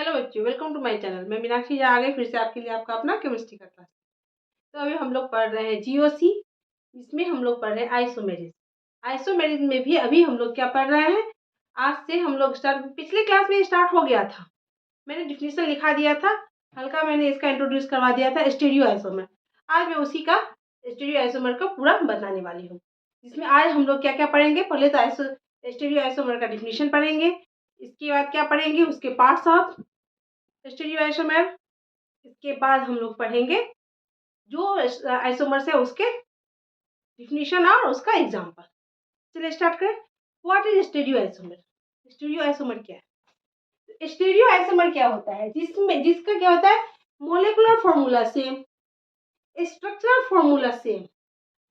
Hello बच्चों, welcome to my channel. मैं मीनाक्षी आ गई फिर से आपके लिए आपका अपना केमिस्ट्री का क्लास। तो अभी हम लोग पढ़ रहे हैं जीओसी। इसमें हम लोग पढ़ रहे हैं आइसोमेरिज। आइसोमेरिज में भी अभी हम लोग क्या पढ़ रहे हैं, आज से हम लोग पिछले क्लास में स्टार्ट हो गया था। मैंने डिफिनीशन लिखा दिया था, हल्का मैंने इसका इंट्रोड्यूस करवा दिया था, स्टीरियो आइसोमर। आज मैं उसी का स्टीरियो आइसोमर का पूरा बताने वाली हूँ, जिसमें आज हम लोग क्या क्या पढ़ेंगे। पहले तो स्टीरियो आइसोमर का डिफिनीशन पढ़ेंगे, इसके बाद क्या पढ़ेंगे, उसके पार्ट्स ऑफ स्टीरियो आइसोमर। इसके बाद हम लोग पढ़ेंगे जो आइसोमर्स है उसके डिफिनीशन और उसका एग्जांपल। चलिए स्टार्ट करें। What is stereo isomer? Stereo isomer क्या है? स्टीरियो आइसोमर क्या होता है, जिसका क्या होता है, molecular formula same, structural formula same,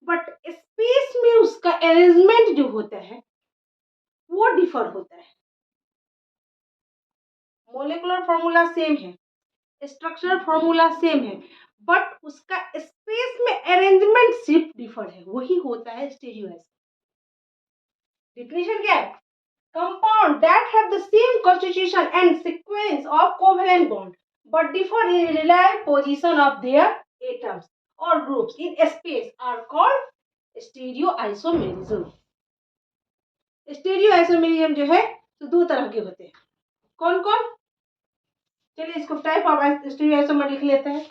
but space में उसका अरेंजमेंट जो होता है वो डिफर होता है। मोलिकुलर फॉर्मूला सेम है, स्ट्रक्चरल फॉर्मूला सेम है, बट उसका स्पेस में अरेंजमेंट सिर्फ डिफर है, वही होता है स्टीरियो आइसोमर। डिफिनेशन क्या है? Compound that have the same constitution and sequence of covalent bond but differ in relative position of their atoms or groups in space are called stereoisomerism. Stereoisomerism जो है तो दो तरह के होते हैं। कौन कौन? चलिए इसको टाइप ऑफ स्टीरियोआइसोमर लिख लेते हैं।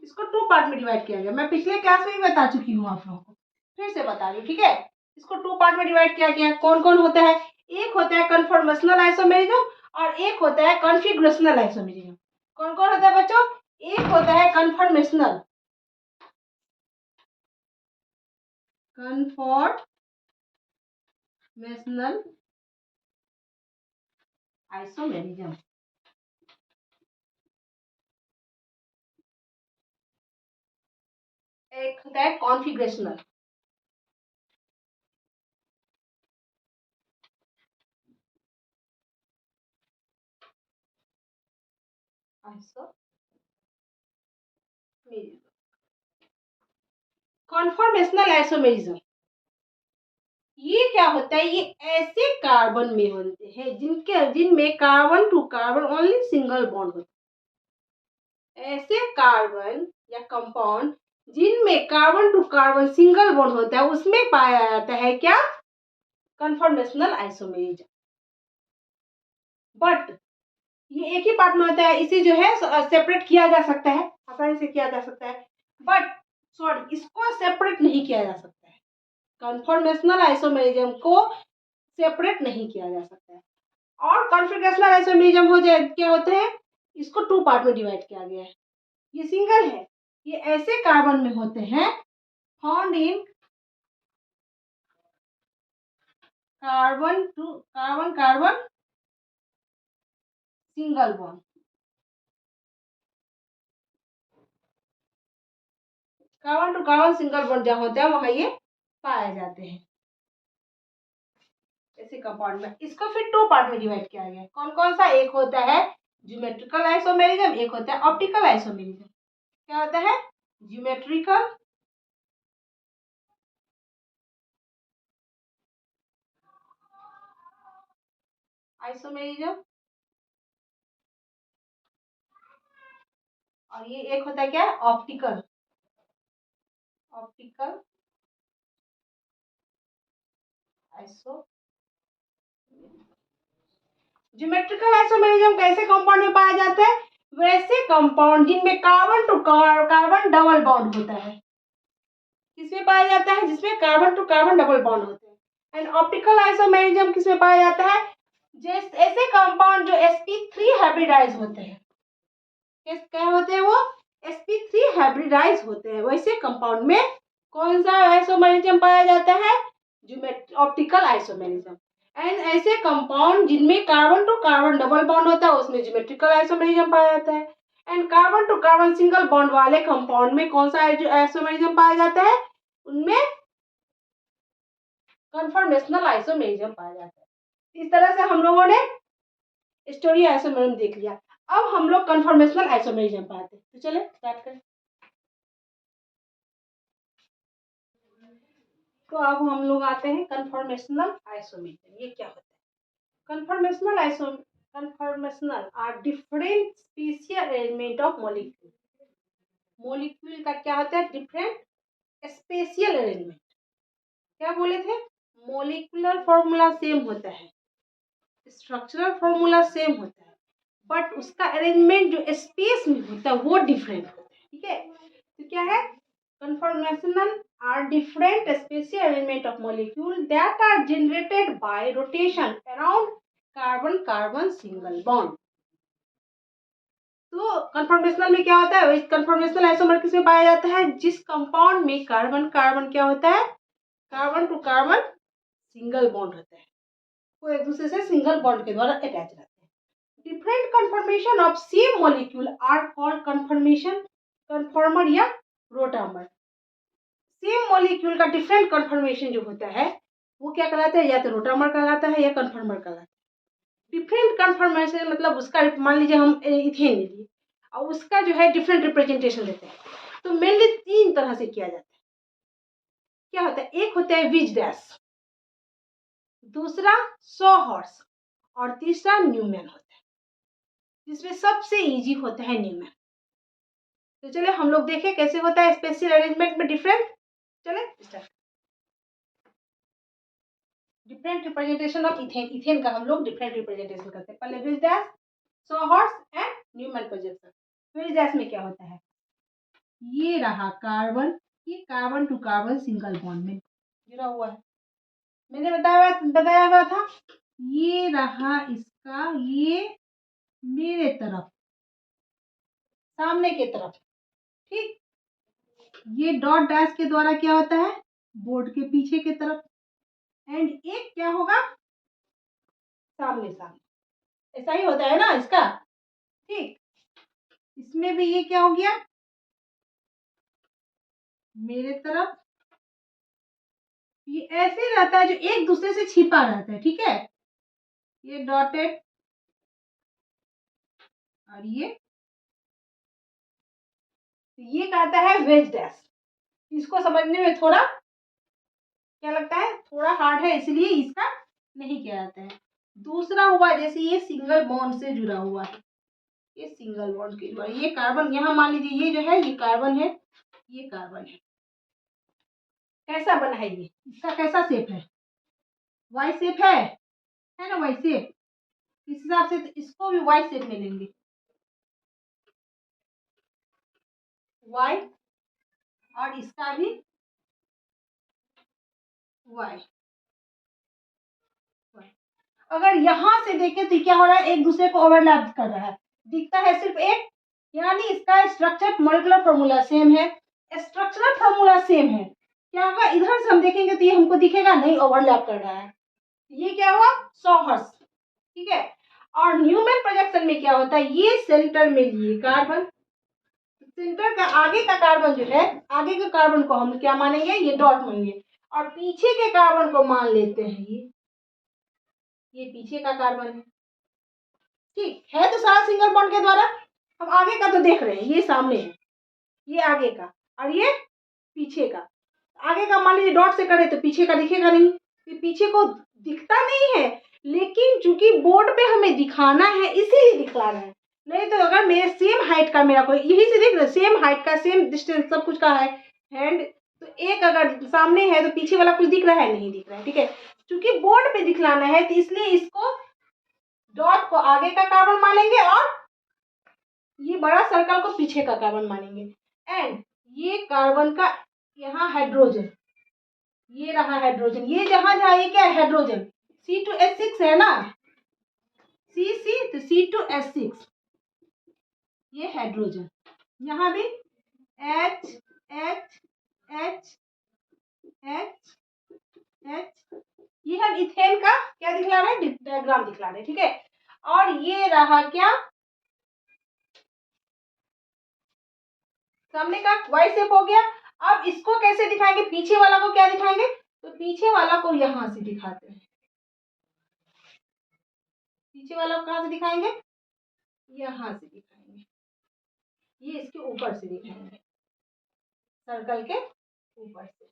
इसको टू पार्ट में डिवाइड किया गया। मैं पिछले क्लास में भी बता चुकी हूँ आप लोगों को, फिर से बता रही हूँ, ठीक है। इसको टू पार्ट में डिवाइड किया गया। कौन कौन होता है? एक होता है कन्फॉर्मेशनल आइसोमेरिज्म और एक होता है कॉन्फिगरेशनल आइसोमेरिज्म। कौन कौन होता है बच्चों? एक होता है कन्फॉर्मेशनल आइसोमेरिज्म, एक होता है कॉन्फिगरेशनल। कॉन्फॉर्मेशनल आइसोमेरिज्म ये क्या होता है? ये ऐसे कार्बन में होते हैं जिनमें carbon to carbon only single bond होता है। ऐसे कार्बन या कंपाउंड जिनमें carbon to carbon single bond होता है उसमें पाया जाता है क्या? Conformational isomerism. बट ये एक ही पार्ट में होता है, इसे जो है सेपरेट किया जा सकता है, आसानी से किया जा सकता है, बट सॉरी इसको सेपरेट नहीं किया जा सकता है। कन्फॉर्मेशनल आइसोमेरिज्म को सेपरेट नहीं किया जा सकता है। और कॉन्फिगरेशनल आइसोमेरिज्म हो जाए क्या होते हैं, इसको टू पार्ट में डिवाइड किया गया है। ये सिंगल है, ये ऐसे कार्बन में होते हैं found in carbon to carbon carbon single bond. Carbon to carbon single bond जहां होता है वहां ये पाए जाते हैं ऐसे कंपाउंड में। इसको फिर टू पार्ट में डिवाइड किया गया है। कौन कौन सा? एक होता है ज्योमेट्रिकल आइसोमेरिज्म, एक होता है ऑप्टिकल आइसोमेरिज्म। क्या होता है? ज्योमेट्रिकल आइसोमेरिज्म और ये एक होता है क्या? Optical optical iso. Geometrical isomerism कैसे कंपाउंड में पाया जाता है? वैसे कंपाउंड जिनमें carbon to carbon double bond होता है। किसमें पाया जाता है? जिसमें carbon to carbon double bond होते हैं। एंड ऑप्टिकल आइसोमेरिज्म किसमें पाया जाता है? जैसे ऐसे कंपाउंड जो sp3 हाइब्रिडाइज होते हैं। क्या होते हैं वो? sp3 हाइब्रिडाइज होते हैं। वैसे कंपाउंड में कौन सा आइसोमेरिज्म पाया जाता है? Optical isomerism. एंड ऐसे कंपाउंड जिनमें carbon to carbon double bond होता है उसमें ज्योमेट्रिकल आइसोमेरिज्म पाया जाता है। And carbon to carbon single bond वाले कंपाउंड में कौन सा आइसोमेरिज्म पाया जाता है? उनमें कन्फॉर्मेशनल आइसोमेरिज्म पाया जाता है। इस तरह से हम लोगों ने स्टीरियो आइसोमेरिज्म देख लिया। अब हम लोग कन्फॉर्मेशनल आइसोमेरिज्म पाते हैं। तो चले स्टार्ट करें। तो अब हम लोग आते हैं कन्फॉर्मेशनल आइसोमेरिज्म। ये क्या होता है? Conformational are different spatial arrangement of molecule. Molecule का क्या होता है? Different spatial arrangement. क्या बोले थे? मॉलिक्यूलर फॉर्मूला सेम होता है, स्ट्रक्चरल फॉर्मूला सेम होता है, बट उसका अरेंजमेंट जो स्पेस में होता है वो डिफरेंट होता है। ठीक है, तो क्या है? Conformational are different spatial arrangement of molecule that are generated by rotation around carbon carbon single bond. तो कन्फॉर्मेशनल में क्या होता है? इस कन्फॉर्मेशनल आइसोमर किसमें पाया जाता है? जिस कंपाउंड में कार्बन कार्बन क्या होता है? Carbon to carbon single bond होता है, वो एक दूसरे से सिंगल बॉन्ड के द्वारा अटैच रहते हैं। Different conformation of same molecule are called conformation, conformer या रोटामर। सेम मॉलिक्यूल का डिफरेंट कन्फॉर्मेशन जो होता है वो क्या कहलाता है? या तो रोटामर कहलाता है या कन्फॉर्मर कहलाता है। डिफरेंट कन्फॉर्मेशन मतलब उसका, मान लीजिए हम इथेन ले लिए और उसका जो है डिफरेंट रिप्रेजेंटेशन देते हैं, तो मेनली 3 तरह से किया जाता है। क्या होता है? एक होता है विज डैश, दूसरा सॉ हॉर्स और तीसरा न्यूमैन होता है, जिसमें सबसे इजी होता है न्यूमैन। तो चले हम लोग देखें कैसे होता है स्पेशियल अरेंजमेंट में डिफरेंट। चले start. Different representation of ethane. Ethane का हम लोग डिफरेंट रिप्रेजेंटेशन करते हैं। पहले wedge dash, sawhorse and Newman projection. Wedge dash में क्या होता है? ये रहा कार्बन, ये carbon to carbon single bond में जुड़ा हुआ है, मैंने बताया हुआ था। ये रहा इसका, ये मेरे तरफ, सामने की तरफ। ठीक, ये डॉट डैश के द्वारा क्या होता है? बोर्ड के पीछे की तरफ। एंड एक क्या होगा? सामने सामने। ऐसा ही होता है ना इसका। ठीक, इसमें भी ये क्या हो गया? मेरे तरफ। ये ऐसे रहता है जो एक दूसरे से छिपा रहता है। ठीक है, ये डॉटेड और ये कहता है वेज डैश। इसको समझने में थोड़ा क्या लगता है? थोड़ा हार्ड है, इसलिए इसका नहीं किया जाता है। दूसरा हुआ जैसे ये सिंगल बॉन्ड से जुड़ा हुआ है, ये सिंगल बॉन्ड के द्वारा, ये कार्बन, यहाँ मान लीजिए ये जो है ये कार्बन है, ये कार्बन है। कैसा बना है ये? इसका कैसा शेप है? वाई शेप है ना? Y shape. इस हिसाब से तो इसको भी वाई शेप में लेंगे, वाई, और इसका भी वाई। अगर यहां से देखें तो क्या हो रहा है? एक दूसरे को ओवरलैप कर रहा है, दिखता है सिर्फ एक, यानी इसका स्ट्रक्चर मॉलिक्यूलर फॉर्मूला सेम है, स्ट्रक्चरल फॉर्मूला सेम है। क्या होगा? इधर से हम देखेंगे तो ये हमको दिखेगा नहीं, ओवरलैप कर रहा है। ये क्या हुआ? सॉहर्स। ठीक है, और न्यूमैन प्रोजेक्शन में क्या होता है? ये सेंटर में लिए कार्बन, सेंटर का आगे का कार्बन जो है, आगे के कार्बन को हम क्या मानेंगे? ये डॉट मानेंगे, और पीछे के कार्बन को मान लेते हैं ये पीछे का कार्बन है। ठीक है, तो सारा सिंगल बॉन्ड के द्वारा। हम आगे का तो देख रहे हैं, ये सामने है, ये आगे का, और ये पीछे का। आगे का मान लीजिए डॉट से करे तो पीछे का दिखेगा नहीं, ये पीछे को दिखता नहीं है, लेकिन चूंकि बोर्ड पे हमें दिखाना है इसीलिए दिखला रहे हैं। नहीं तो अगर मेरे सेम हाइट का, मेरा कोई यही से देख रहे, सेम हाइट का, सेम डिस्टेंस सब कुछ का है हैंड, तो एक अगर सामने है तो पीछे वाला कुछ दिख रहा है? नहीं दिख रहा है। ठीक है, चूंकि बोर्ड पे दिखलाना है तो इसलिए इसको डॉट को आगे का कार्बन मानेंगे और ये बड़ा सर्कल को पीछे का कार्बन मानेंगे। एंड ये कार्बन का यहाँ हाइड्रोजन, ये रहा हाइड्रोजन, ये जहां जहां ये क्या है? हाइड्रोजन। C2H6 है ना, C तो C2H6, ये हाइड्रोजन। यहाँ भी H H H H H, ये हम इथेन का क्या दिखला रहे हैं? डायग्राम दिखला रहे हैं। ठीक है, और ये रहा क्या? सामने का वाई शेप हो गया। अब इसको कैसे दिखाएंगे? पीछे वाला को क्या दिखाएंगे? तो पीछे वाला को यहां से दिखाते हैं। पीछे वाला को कहां से दिखाएंगे? यहां से दिखाएंगे, ये इसके ऊपर से दिखाएंगे, सर्कल के ऊपर से।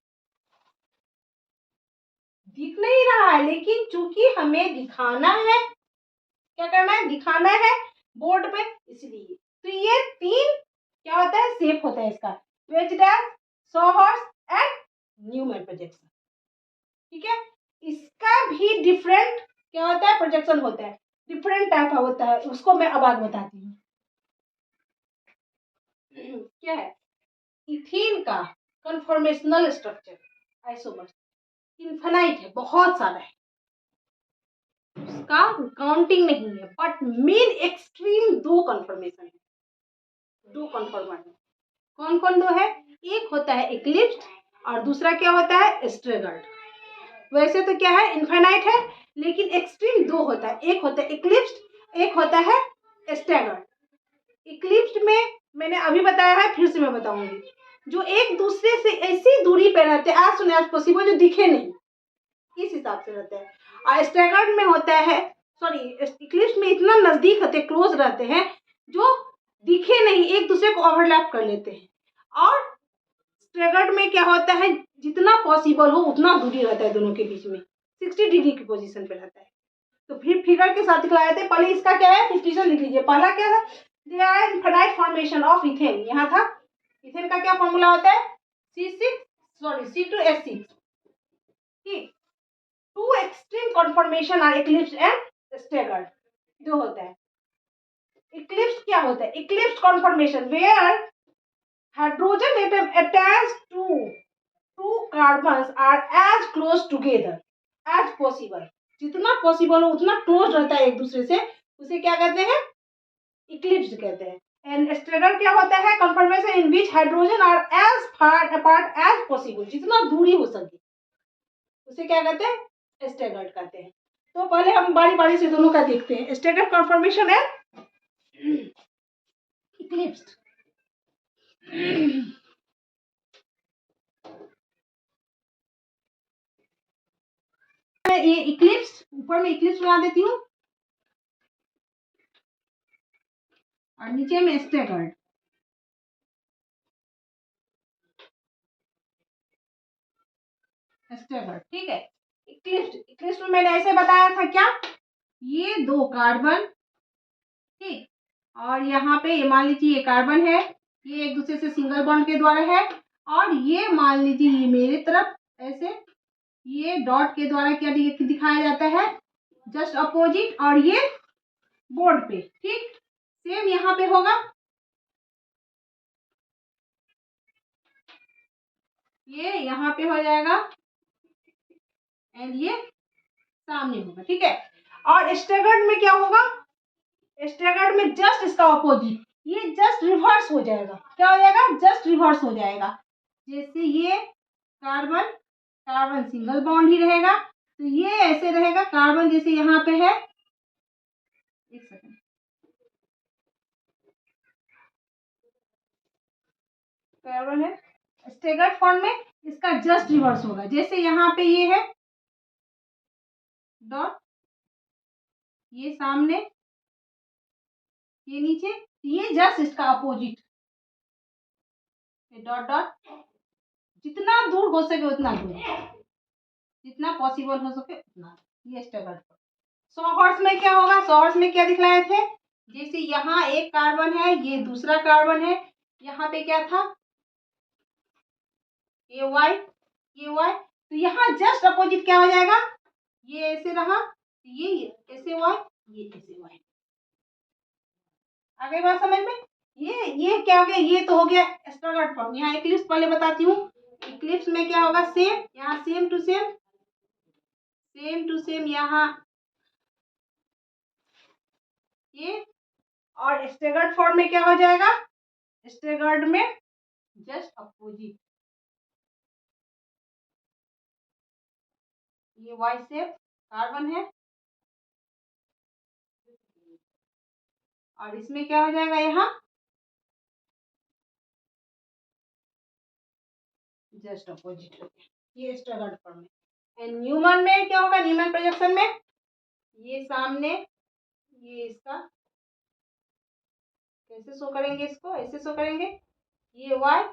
दिख नहीं रहा है, लेकिन चूंकि हमें दिखाना है, क्या करना है, दिखाना है बोर्ड पे, इसलिए। तो ये 3 क्या होता है, शेप होता है इसका, wedge dash, sawhorse and Newman projection. ठीक है, इसका भी डिफरेंट क्या होता है, प्रोजेक्शन होता है, डिफरेंट टाइप का होता है, उसको मैं अब आगे बताती हूँ। क्या है, इथीन का कन्फॉर्मेशनल स्ट्रक्चर आइसोमर इन्फिनाइट है, बहुत सारा है, उसका काउंटिंग नहीं है, बट मेन एक्सट्रीम 2 कन्फर्मेशन है, 2 कन्फर्मर है। कौन कौन 2 है, एक होता है इक्लिप्स्ड और दूसरा क्या होता है, स्ट्रेगर्ड। वैसे तो क्या है, इन्फिनाइट है, लेकिन एक्सट्रीम 2 होता है, एक होता है इक्लिप्स्ड, एक होता है स्टैगर्ड। इक्लिप्स्ड में मैंने अभी बताया है, फिर से मैं बताऊंगी, जो एक दूसरे से ऐसी दूरी पे रहते हैं, एज सुन एज पॉसिबल, जो दिखे नहीं, इस हिसाब से रहते हैं। और स्टैगर्ड में होता है, सॉरी, इक्लिप्स में इतना नजदीक होते हैं, क्लोज रहते हैं, जो दिखे नहीं, एक दूसरे को ओवरलैप कर लेते हैं। और स्टैगर्ड में क्या होता है, जितना पॉसिबल हो उतना दूरी रहता है दोनों के बीच में, 60 डिग्री की पोजीशन पे रहता है। तो फिर फिगर के साथ दिखलाए थे, पहले इसका क्या है, डिफिनेशन लिख लीजिए। पहला क्या है, they are infinite formation of ethane, यहाँ था, इथेन का क्या फॉर्मूला होता है, C2H6, ठीक। 2 extreme conformation are eclipse and staggered, 2 होता है। इक्लिप्स क्या होता है, eclipse conformation where hydrogen atom attached to 2 carbons are as close together as possible, जितना पॉसिबल हो उतना क्लोज रहता है एक दूसरे से, उसे क्या कहते हैं, इक्लिप्स कहते हैं। एंड स्टैगर्ड क्या होता है, conformation in which hydrogen are as far apart as possible, जितना दूरी हो सके उसे क्या कहते हैं, स्टैगर्ड कहते हैं। तो पहले हम बारी बारी से दोनों का देखते हैं, स्टैगर्ड कन्फर्मेशन है इक्लिप्स्ड। ये इक्लिप्स, ऊपर में इक्लिप्स बना देती हूँ और नीचे में स्टैगर्ड। स्टैगर्ड, ठीक है। इक्लिप्स में मैंने ऐसे बताया था, क्या, ये 2 कार्बन, ठीक, और यहाँ पे ये मान लीजिए ये कार्बन है, ये एक दूसरे से सिंगल बॉन्ड के द्वारा है, और ये मान लीजिए ये मेरे तरफ ऐसे ये डॉट के द्वारा क्या दिखाया जाता है, जस्ट अपोजिट, और ये बोर्ड पे, ठीक, सेम यहाँ पे होगा, ये यहाँ पे हो जाएगा एंड ये सामने होगा, ठीक है। और स्टैगर्ड में क्या होगा, स्टैगर्ड में जस्ट इसका अपोजिट, ये जस्ट रिवर्स हो जाएगा, क्या हो जाएगा, जस्ट रिवर्स हो जाएगा। जैसे ये कार्बन, कार्बन सिंगल बॉन्ड ही रहेगा, तो ये ऐसे रहेगा, कार्बन जैसे यहाँ पे है, एक सेकंड, कार्बन है, स्टैगर्ड फॉर्म में इसका जस्ट रिवर्स होगा, जैसे यहाँ पे ये है डॉट, ये सामने, ये नीचे, ये जस्ट इसका अपोजिट, डॉट डॉट, जितना दूर हो सके उतना दूर, जितना पॉसिबल हो सके उतना, ये स्टैगर्ड। 100 हॉर्स में क्या होगा, 100 हॉर्स में क्या दिखलाए थे, जैसे यहाँ एक कार्बन है, ये दूसरा कार्बन है, यहाँ पे क्या था, ये वाई, ये वाई, तो यहाँ जस्ट अपोजिट क्या हो जाएगा, ये ऐसे रहा, ये ऐसे वाई, ये ऐसे वाई। आ गई बात समझ में, ये क्या हो गया, ये तो हो गया स्टैगर्ड फॉर्म। यहाँ इक्लिप्स पहले बताती हूँ, इक्लिप्स में क्या होगा, सेम, यहाँ same to same, same to same यहाँ ये, और स्टैगर्ड फॉर्म में क्या हो जाएगा, स्टैगर्ड में जस्ट अपोजिट, ये वाई शेप कार्बन है, और इसमें क्या हो जाएगा, यहाँ जस्ट अपोजिट हो गया, ये स्टैगर्ड फॉर्म में। एंड न्यूमन में क्या होगा, न्यूमन प्रोजेक्शन में ये सामने, ये इसका कैसे शो करेंगे, इसको ऐसे शो करेंगे, ये वाई,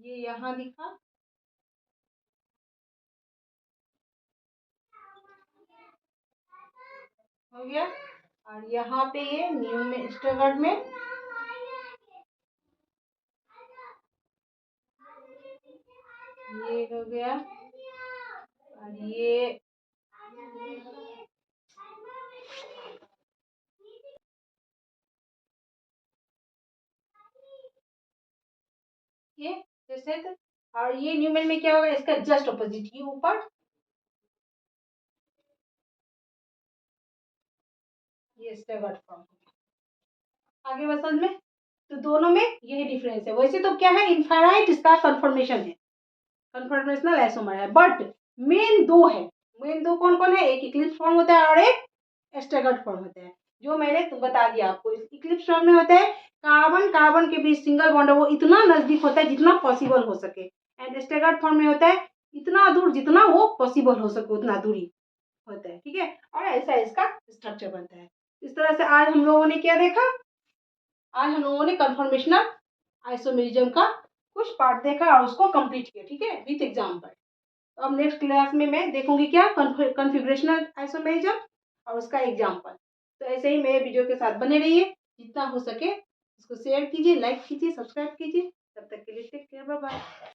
ये यहाँ दिखा, हो गया। और यहाँ पे ये न्यू में स्टगर्ड में ये हो गया। और ये जैसे तो, और ये न्यूमेन में क्या होगा, इसका जस्ट ऑपोजिट, ये ऊपर, ये स्टगर्ड फॉर्म। आगे बस समझ में, तो दोनों में यही डिफरेंस है। वैसे तो क्या है, इनफाइनाइट इसका कन्फर्मेशन है, कन्फर्मेशनल आइसोमर है, बट मेन दो है। मेन दो कौन कौन है, एक इक्लिप्स फॉर्म होता है और एक स्टैगर्ड फॉर्म होता है। जो मैंने तो बता दिया आपको, इक्लिप्स फॉर्म में होता है कार्बन कार्बन के बीच सिंगल बॉन्ड है वो इतना नजदीक होता है जितना पॉसिबल हो सके, एंड स्टैगर्ड फॉर्म में होता है इतना दूर जितना वो पॉसिबल हो सके उतना दूरी होता है, ठीक है। और ऐसा इसका स्ट्रक्चर बनता है। इस तरह से आज हम लोगों ने क्या देखा, आज हम लोगों ने कन्फर्मेशनल आइसोमेरिज्म का कुछ पार्ट देखा और उसको कंप्लीट किया, ठीक है, विथ एग्जाम्पल। तो अब नेक्स्ट क्लास में मैं देखूंगी क्या, कन्फिग्रेशनल आइसोमेरिज्म और उसका एग्जाम्पल। तो ऐसे ही मेरे वीडियो के साथ बने रहिए, जितना हो सके इसको शेयर कीजिए, लाइक कीजिए, सब्सक्राइब कीजिए। तब तक के लिए टेक केयर, बाय बाय।